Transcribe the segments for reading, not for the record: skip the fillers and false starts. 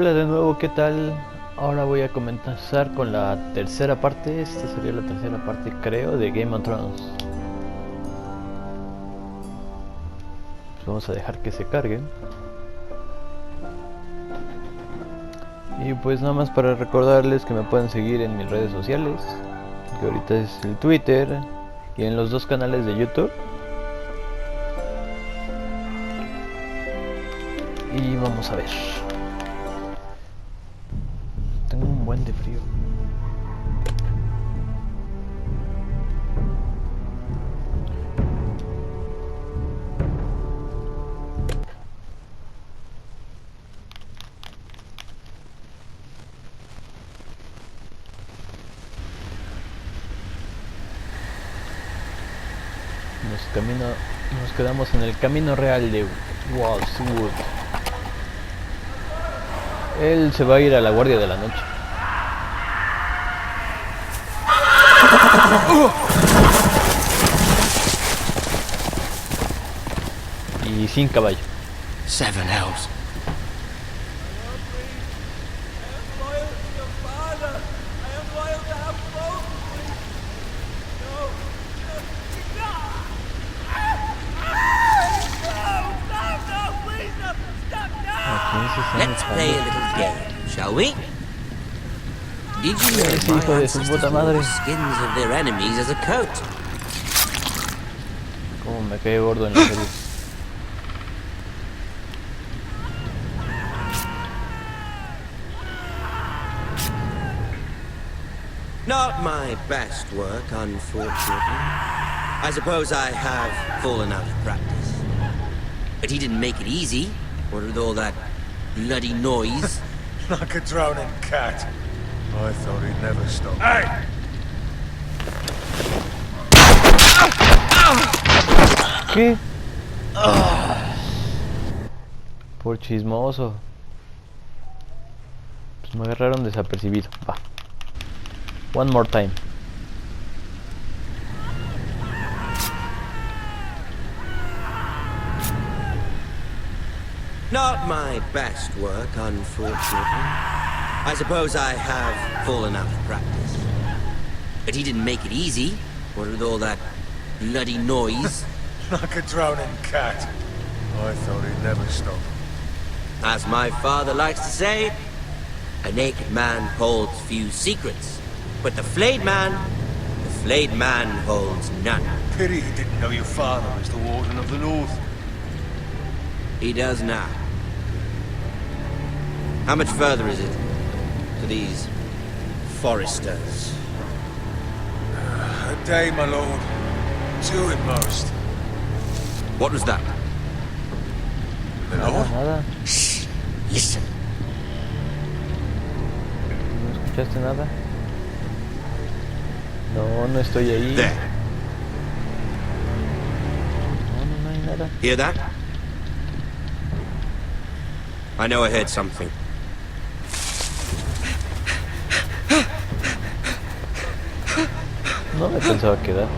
Hola de nuevo, ¿qué tal? Ahora voy a comenzar con la tercera parte. Esta sería la tercera parte, creo, de Game of Thrones. Pues vamos a dejar que se cargue. Y pues nada más para recordarles que me pueden seguir en mis redes sociales, que ahorita es el Twitter y en los dos canales de YouTube. Y vamos a ver. Tengo un buen de frío. Nos quedamos en el camino real de Walswood. Él se va a ir a la guardia de la noche. Y sin caballo. Seven hells. Let's play a little game, shall we? Did you know Ese hijo my de su ancestors puta wore madre. the skins of their enemies as a coat? Como me cae gordo en la serie. Not my best work, unfortunately. I suppose I have fallen out of practice. But he didn't make it easy, what with all that bloody noise. Like a drowning cat. I thought he'd never stop. Hey! ¿Qué? Por chismoso. Pues me agarraron desapercibido. Va. One more time. Not my best work, unfortunately. I suppose I have fallen out of practice. But he didn't make it easy, what with all that bloody noise. Like a drowning cat. I thought he'd never stop. As my father likes to say, a naked man holds few secrets. But the flayed man holds none. Pity he didn't know your father was the Warden of the North. He does now. How much further is it to these foresters? A day, my lord. Two at most. What was that? The Nada, North? nada. Shh! Listen. ¿No escuchaste nada? No, no estoy ahí. There. No hay nada. Hear that? I know I heard something. No me pensaba quedar.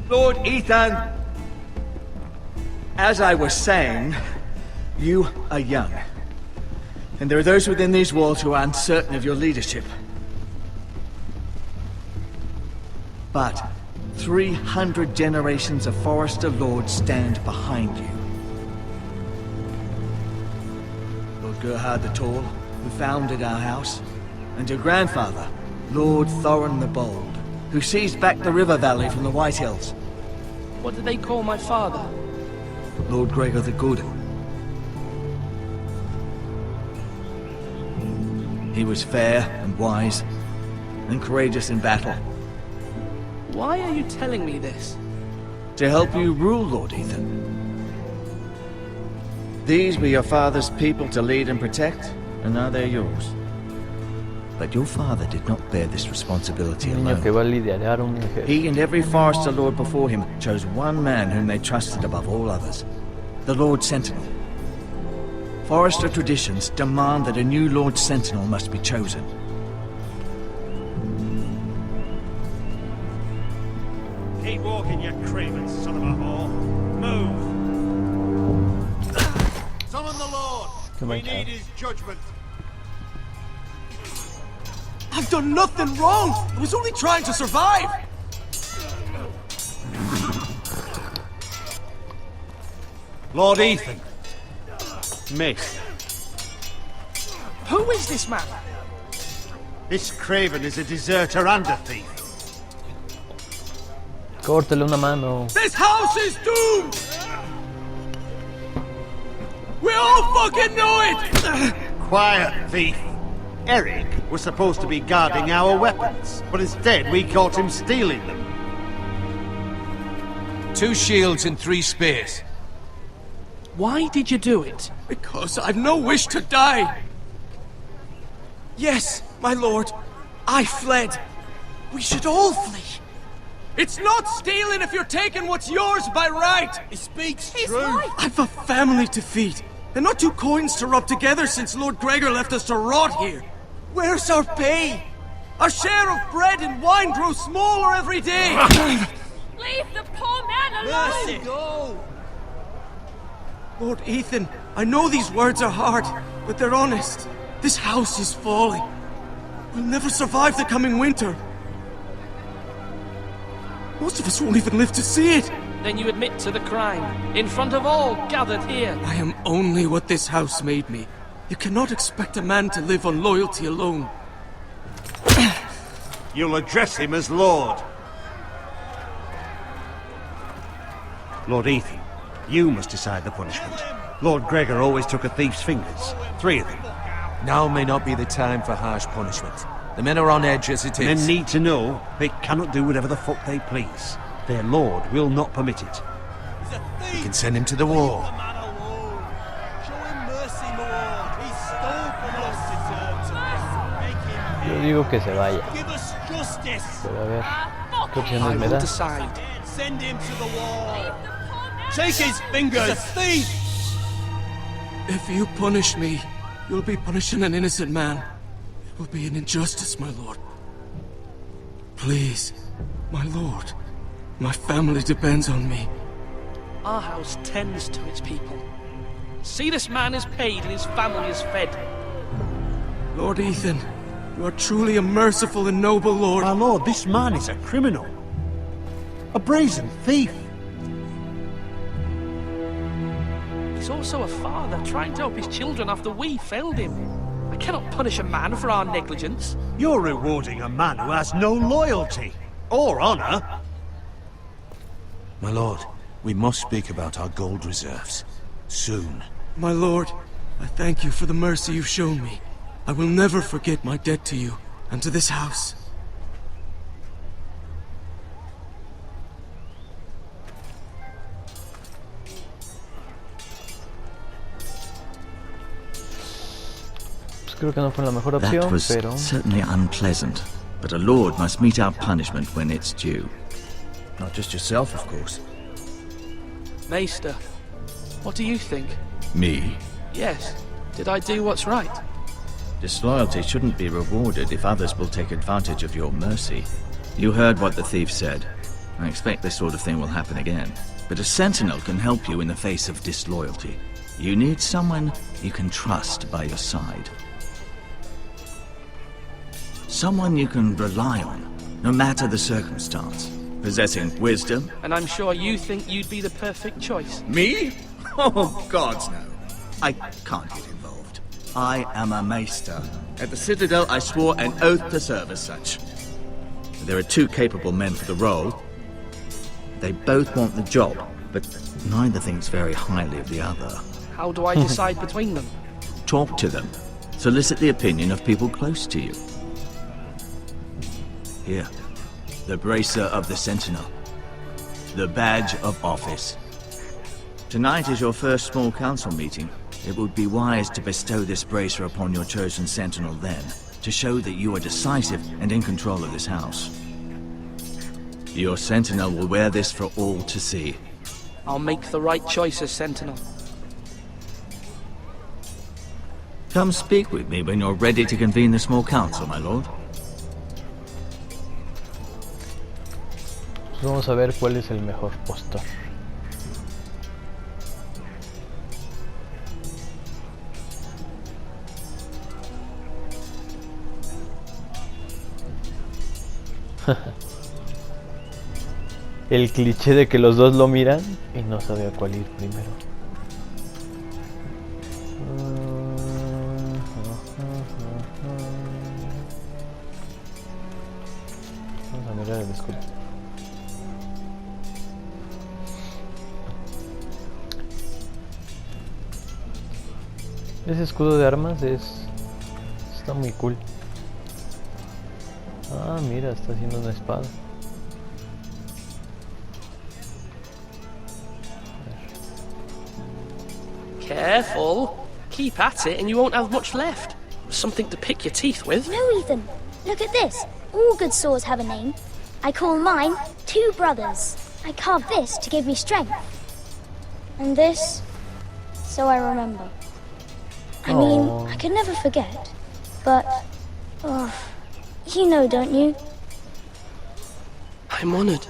Lord Ethan, as I was saying, you are young. And there are those within these walls who are uncertain of your leadership. But 300 generations of Forester Lords stand behind you. Lord Gerhard the Tall, who founded our house, and your grandfather, Lord Thorin the Bold, who seized back the river valley from the White Hills. What did they call my father? Lord Gregor the Good. He was fair and wise, and courageous in battle. Why are you telling me this? To help you rule, Lord Ethan. These were your father's people to lead and protect, and now they're yours. But your father did not bear this responsibility Un niño que alone. va a liderar un ejército. He and every Forester Lord before him chose one man whom they trusted above all others, the Lord Sentinel. Forester traditions demand that a new Lord Sentinel must be chosen. Keep walking, you craven son of a whore. Move. Summon the Lord. We need his judgment. I've done nothing wrong! I was only trying to survive! Lord Ethan. Miss. Who is this man? This craven is a deserter and a thief. Córtale una mano. This house is doomed! We all fucking know it! Quiet, thief. Eric was supposed to be guarding our weapons, but instead we caught him stealing them. 2 shields and 3 spears. Why did you do it? Because I've no wish to die. Yes, my lord. I fled. We should all flee. It's not stealing if you're taking what's yours by right. He speaks He's true. right. I've a family to feed, and not 2 coins to rub together since Lord Gregor left us to rot here. Where's our pay? Our share of bread and wine grows smaller every day. Leave the poor man alone! Mercy, go. Lord Ethan, I know these words are hard, but they're honest. This house is falling. We'll never survive the coming winter. Most of us won't even live to see it. Then you admit to the crime, in front of all gathered here. I am only what this house made me. You cannot expect a man to live on loyalty alone. You'll address him as Lord. Lord Ethan, you must decide the punishment. Lord Gregor always took a thief's fingers. 3 of them. Now may not be the time for harsh punishment. The men are on edge as it is. Men need to know they cannot do whatever the fuck they please. Their lord will not permit it. We can send him to the wall. Yo digo que se vaya. Pero a ver, ¿qué opciones me da? Decide. Send him to the wall. Leave the poor man Take his fingers. He's a thief. If you punish me, you'll be punishing an innocent man. It will be an injustice, my lord. Please, my lord. My family depends on me. Our house tends to its people. See, this man is paid and his family is fed. Lord Ethan, you are truly a merciful and noble lord. My lord, this man is a criminal. A brazen thief. He's also a father, trying to help his children after we failed him. I cannot punish a man for our negligence. You're rewarding a man who has no loyalty or honor. My lord, we must speak about our gold reserves. Soon. My lord, I thank you for the mercy you've shown me. I will never forget my debt to you and to this house. Pues creo que no fue la mejor opción, That was pero certainly unpleasant, but a lord must meet our punishment when it's due. Not just yourself, of course. Maester, what do you think? Me? Yes. Did I do what's right? Disloyalty shouldn't be rewarded if others will take advantage of your mercy. You heard what the thief said. I expect this sort of thing will happen again. But a sentinel can help you in the face of disloyalty. You need someone you can trust by your side. Someone you can rely on, no matter the circumstance. Possessing wisdom. And I'm sure you think you'd be the perfect choice. Me? Oh, gods no. I can't get involved. I am a maester. At the Citadel, I swore an oath to serve as such. There are 2 capable men for the role. They both want the job, but neither thinks very highly of the other. How do I decide between them? Talk to them. Solicit the opinion of people close to you. Here, the bracer of the Sentinel. The badge of office. Tonight is your first small council meeting. It would be wise to bestow this bracer upon your chosen Sentinel then, to show that you are decisive and in control of this house. Your Sentinel will wear this for all to see. I'll make the right choice as Sentinel. Come speak with me when you're ready to convene the small council, my lord. Pues vamos a ver cuál es el mejor postor. El cliché de que los dos lo miran y no sabe a cuál ir primero. Vamos a mirar el escudo. Ese escudo de armas está muy cool. Ah, mira, está haciendo una espada. Careful. Keep at it and you won't have much left. Something to pick your teeth with. No, Ethan. Look at this. All good swords have a name. I call mine Two Brothers. I carved this to give me strength. And this, so I remember. I mean, I could never forget. But, oh, you know, don't you? I'm honored.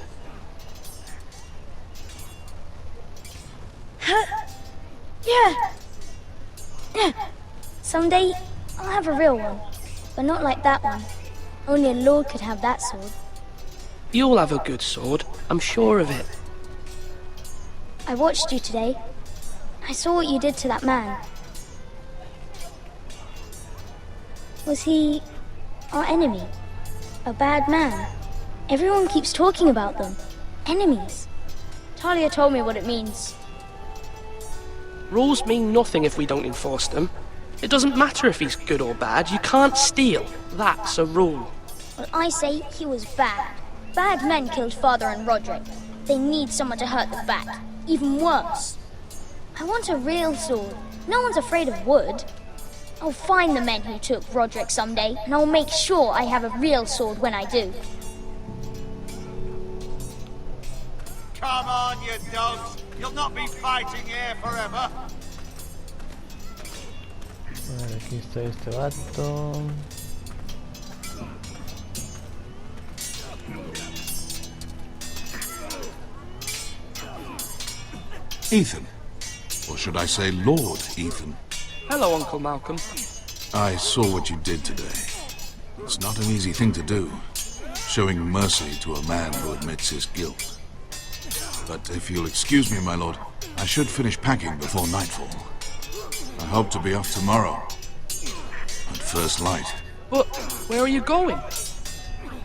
Yeah. Someday, I'll have a real one. But not like that one. Only a lord could have that sword. You'll have a good sword. I'm sure of it. I watched you today. I saw what you did to that man. Was he our enemy? A bad man? Everyone keeps talking about them. Enemies. Talia told me what it means. Rules mean nothing if we don't enforce them. It doesn't matter if he's good or bad. You can't steal. That's a rule. Well, I say he was bad. Bad men killed Father and Roderick. They need someone to hurt them back. Even worse. I want a real sword. No one's afraid of wood. I'll find the men who took Roderick someday, and I'll make sure I have a real sword when I do. Come on, you dogs! You'll not be fighting here forever! A ver, aquí está este vato. Ethan. Or should I say Lord Ethan? Hello, Uncle Malcolm. I saw what you did today. It's not an easy thing to do, showing mercy to a man who admits his guilt. But if you'll excuse me, my lord, I should finish packing before nightfall. I hope to be off tomorrow, at first light. But where are you going?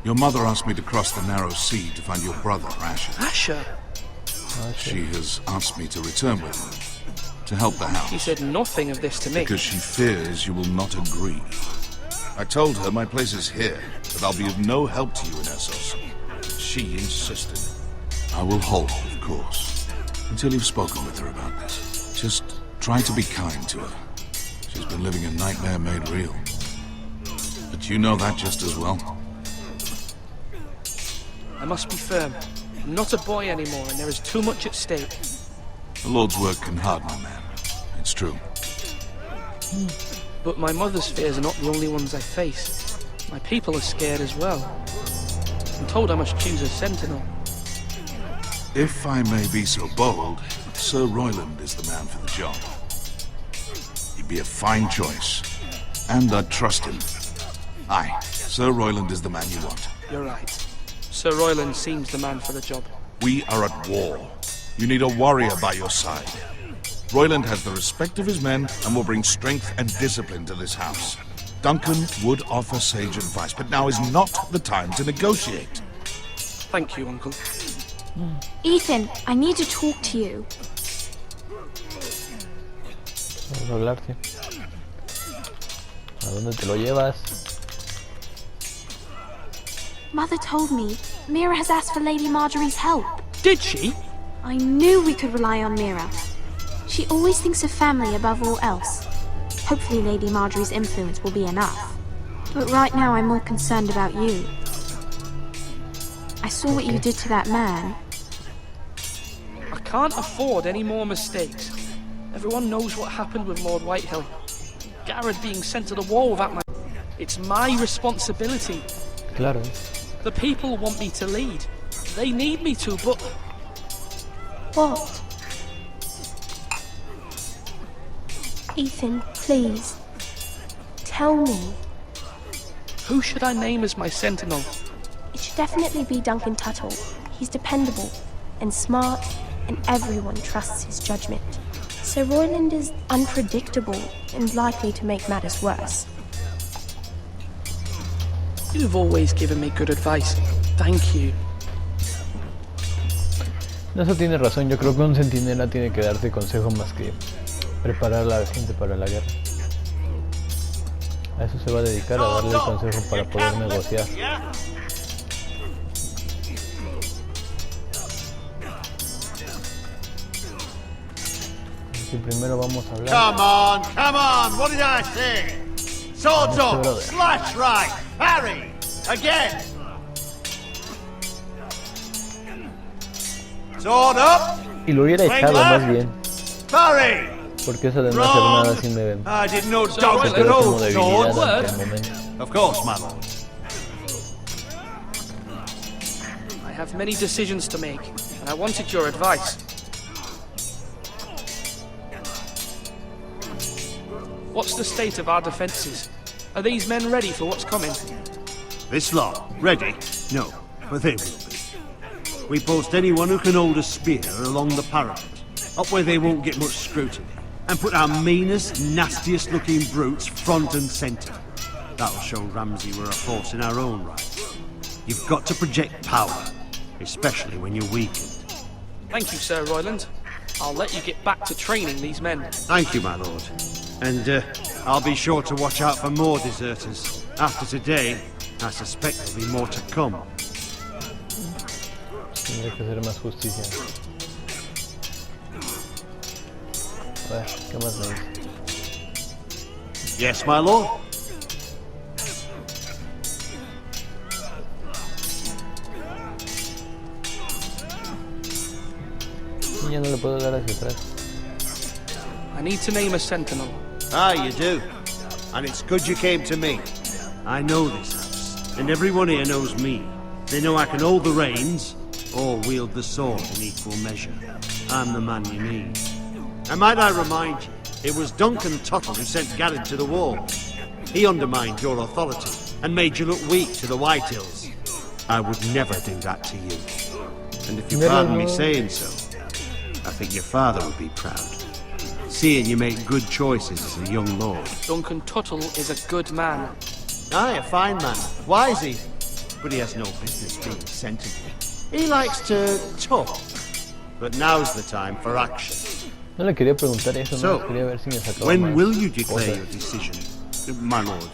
Your mother asked me to cross the narrow sea to find your brother, Asher. Asher? She has asked me to return with her, to help the house. She said nothing of this to me. Because she fears you will not agree. I told her my place is here, that I'll be of no help to you in Essos. She insisted. I will hold, of course, until you've spoken with her about this. Just try to be kind to her. She's been living a nightmare made real. But you know that just as well. I must be firm. I'm not a boy anymore, and there is too much at stake. The Lord's work can harden a man. It's true. But my mother's fears are not the only ones I face. My people are scared as well. I'm told I must choose a sentinel. If I may be so bold, Sir Royland is the man for the job. He'd be a fine choice, and I'd trust him. Aye, Sir Royland is the man you want. You're right. Sir Royland seems the man for the job. We are at war. You need a warrior by your side. Royland has the respect of his men and will bring strength and discipline to this house. Duncan would offer sage advice, but now is not the time to negotiate. Thank you, Uncle. Ethan, I need to talk to you. Vamos a hablarte. ¿A dónde te lo llevas? Mother told me Mira has asked for Lady Marjorie's help. Did she? I knew we could rely on Mira. She always thinks of family above all else. Hopefully Lady Marjorie's influence will be enough. But right now I'm more concerned about you. I saw what you did to that man. I can't afford any more mistakes. Everyone knows what happened with Lord Whitehill. Garrett being sent to the wall without my... It's my responsibility. Claro. The people want me to lead. They need me to, but... What? Ethan, please. Tell me. Who should I name as my sentinel? It should definitely be Duncan Tuttle. He's dependable and smart, and everyone trusts his judgment. Sir Royland is unpredictable and likely to make matters worse. You've always given me good advice. Thank you. Eso tiene razón, yo creo que un centinela tiene que darte consejo más que preparar a la gente para la guerra. A eso se va a dedicar, a darle el consejo para poder negociar. Así primero vamos a hablar. Come on, what did I say? Swords up, slash right, parry, again. Sword up. Y lo hubiera echado más bien. Parry. Porque eso de no hacer nada sí me I didn't know se dogs could quedó como hold debilidad swords. ante el momento. Of course, my lord. I have many decisions to make, and I wanted your advice. What's the state of our defences? Are these men ready for what's coming? This lot, ready? No, but they will be. We post anyone who can hold a spear along the parapet, up where they won't get much scrutiny, and put our meanest, nastiest looking brutes front and centre. That'll show Ramsay we're a force in our own right. You've got to project power, especially when you're weakened. Thank you, Sir Royland. I'll let you get back to training these men. Thank you, my lord. And I'll be sure to watch out for more deserters. After today, I suspect there'll be more to come. Tendría que hacer más justicia. A ver, ¿qué más me dice? Yes, my lord. Y ya no le puedo dar hacia atrás. I need to name a sentinel. Ah, you do. And it's good you came to me. I know this house, and everyone here knows me. They know I can hold the reins, or wield the sword in equal measure. I'm the man you need. And might I remind you, it was Duncan Tuttle who sent Garrett to the wall. He undermined your authority, and made you look weak to the Whitehills. I would never do that to you. And if you pardon me saying so, I think your father would be proud. Seeing you make good choices as a young lord. Duncan Tuttle is a good man. Aye, a fine man. Wisey. But he has no business being sensible. He likes to talk. But now's the time for action. No le quería preguntar eso, So, no quería ver si me sacaba when más will you declare cosas. your decision, my lord?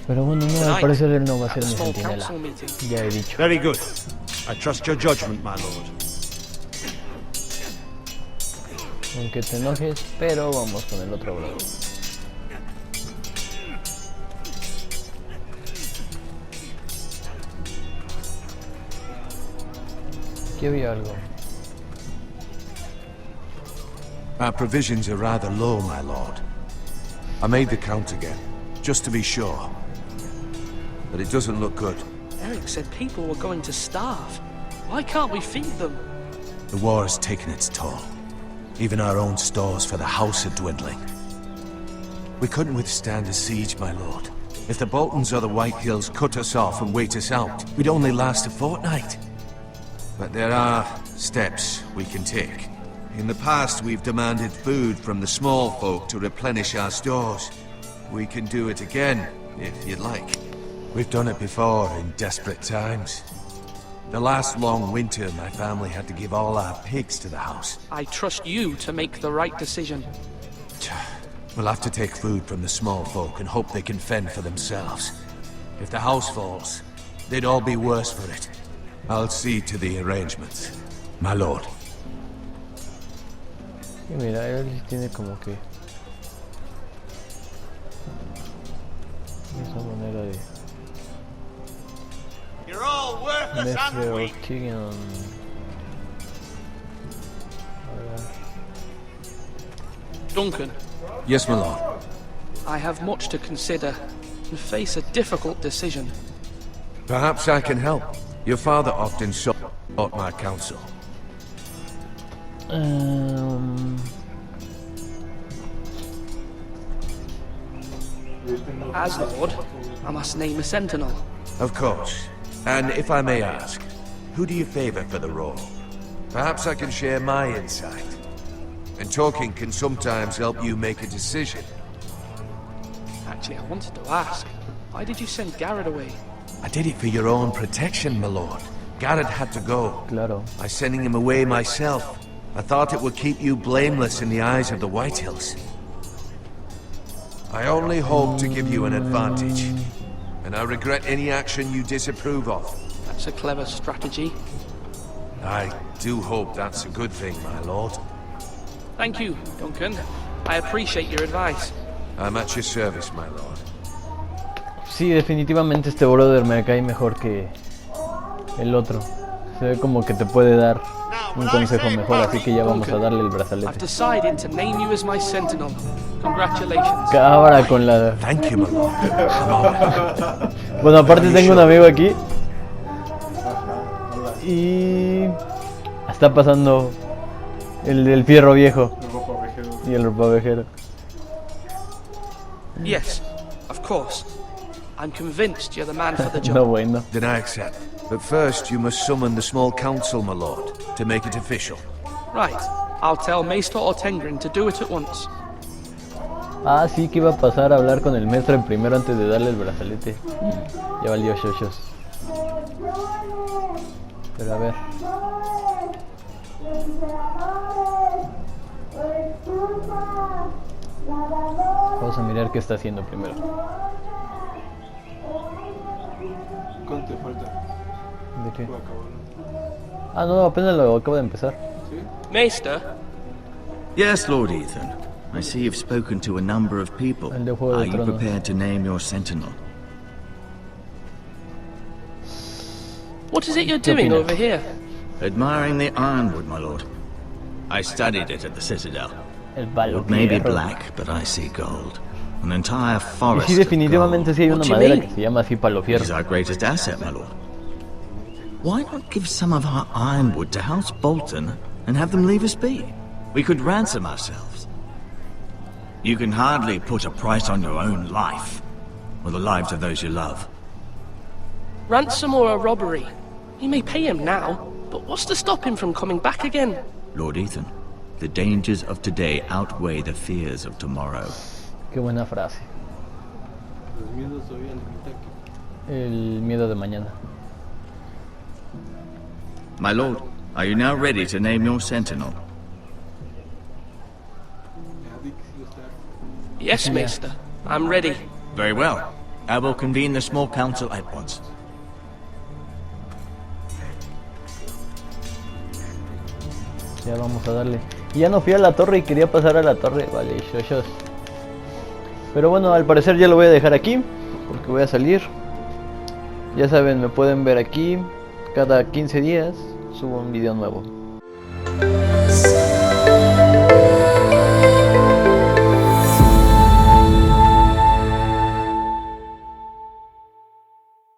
Pero bueno, no, al Tonight, parecer él no va a at ser a mi small centinela. council meeting. Ya he dicho. Very good. I trust your judgment, my lord. Aunque te enojes, pero vamos con el otro bravo. Aquí había algo. Our provisions are rather low, my lord. I made the count again, just to be sure. But it doesn't look good. Eric said people were going to starve. Why can't we feed them? The war has taken its toll. Even our own stores for the house are dwindling. We couldn't withstand a siege, my lord. If the Boltons or the Whitehills cut us off and wait us out, we'd only last a fortnight. But there are steps we can take. In the past, we've demanded food from the small folk to replenish our stores. We can do it again, if you'd like. We've done it before in desperate times. The last long winter, my family had to give all our pigs to the house. I trust you to make the right decision. We'll have to take food from the small folk and hope they can fend for themselves. If the house falls, they'd all be worse for it. I'll see to the arrangements, my lord. Y mira, él sí tiene como que esa manera de You're all worthless and Mestre weak. Ortigan. Duncan, Yes, my lord. I have much to consider and face a difficult decision. Perhaps I can help. Your father often saw... Not my counsel. As Lord, I must name a sentinel. Of course. And if I may ask, who do you favor for the role? Perhaps I can share my insight. And talking can sometimes help you make a decision. Actually, I wanted to ask, why did you send Garrett away? I did it for your own protection, my lord. Garrett had to go. Claro. By sending him away myself, I thought it would keep you blameless in the eyes of the Whitehills. I only hope to give you an advantage, and I regret any action you disapprove of. That's a clever strategy. I do hope that's a good thing, my lord. Thank you, Duncan. I appreciate your advice. I'm at your service, my lord. Sí, definitivamente este brother me cae mejor que el otro. Se ve como que te puede dar un consejo mejor, así que ya vamos a darle el I've brazalete. decided to name you as my sentinel. Congratulations. Cámara con la... Thank you, my lord. Bueno, aparte tengo un amigo aquí. Y... está pasando el del fierro viejo. Y el ropavejero. Yes, of course. I'm convinced you're the man for the job. No bueno. Then I accept. But first, you must summon the small council, my lord, to make it official. Right. I'll tell Maester Ortengrin to do it at once. Ah, sí, que iba a pasar a hablar con el maestro primero antes de darle el brazalete. Ya valió shoshos. Pero a ver. Vamos a mirar qué está haciendo primero. ¿Cuánto te falta? ¿De qué? Ah, no, apenas lo acabo de empezar. Maester? Yes, Lord Ethan. I see you've spoken to a number of people. El de Juego Are de you Tronos. prepared to name your sentinel? What is it you're doing over here? Admiring the ironwood, my lord. I studied it at the Citadel. El palo. It may be black, but I see gold. An entire Y forest sí, definitivamente sí hay una What do you madera mean? que se llama así palo It fierro. is our greatest asset, my lord. Why not give some of our ironwood to House Bolton and have them leave us be? We could ransom ourselves. You can hardly put a price on your own life, or the lives of those you love. Ransom or a robbery? You may pay him now, but what's to stop him from coming back again? Lord Ethan, the dangers of today outweigh the fears of tomorrow. Qué buena frase. Los miedos hoy al ataque. El miedo de mañana. My lord, are you now ready to name your sentinel? Yes, Maester. I'm ready. Very well. I will convene the small council at once. Ya vamos a darle. Y ya no fui a la torre y quería pasar a la torre. Vale, shoshos. Pero bueno, al parecer ya lo voy a dejar aquí, porque voy a salir. Ya saben, me pueden ver aquí. Cada 15 días subo un video nuevo.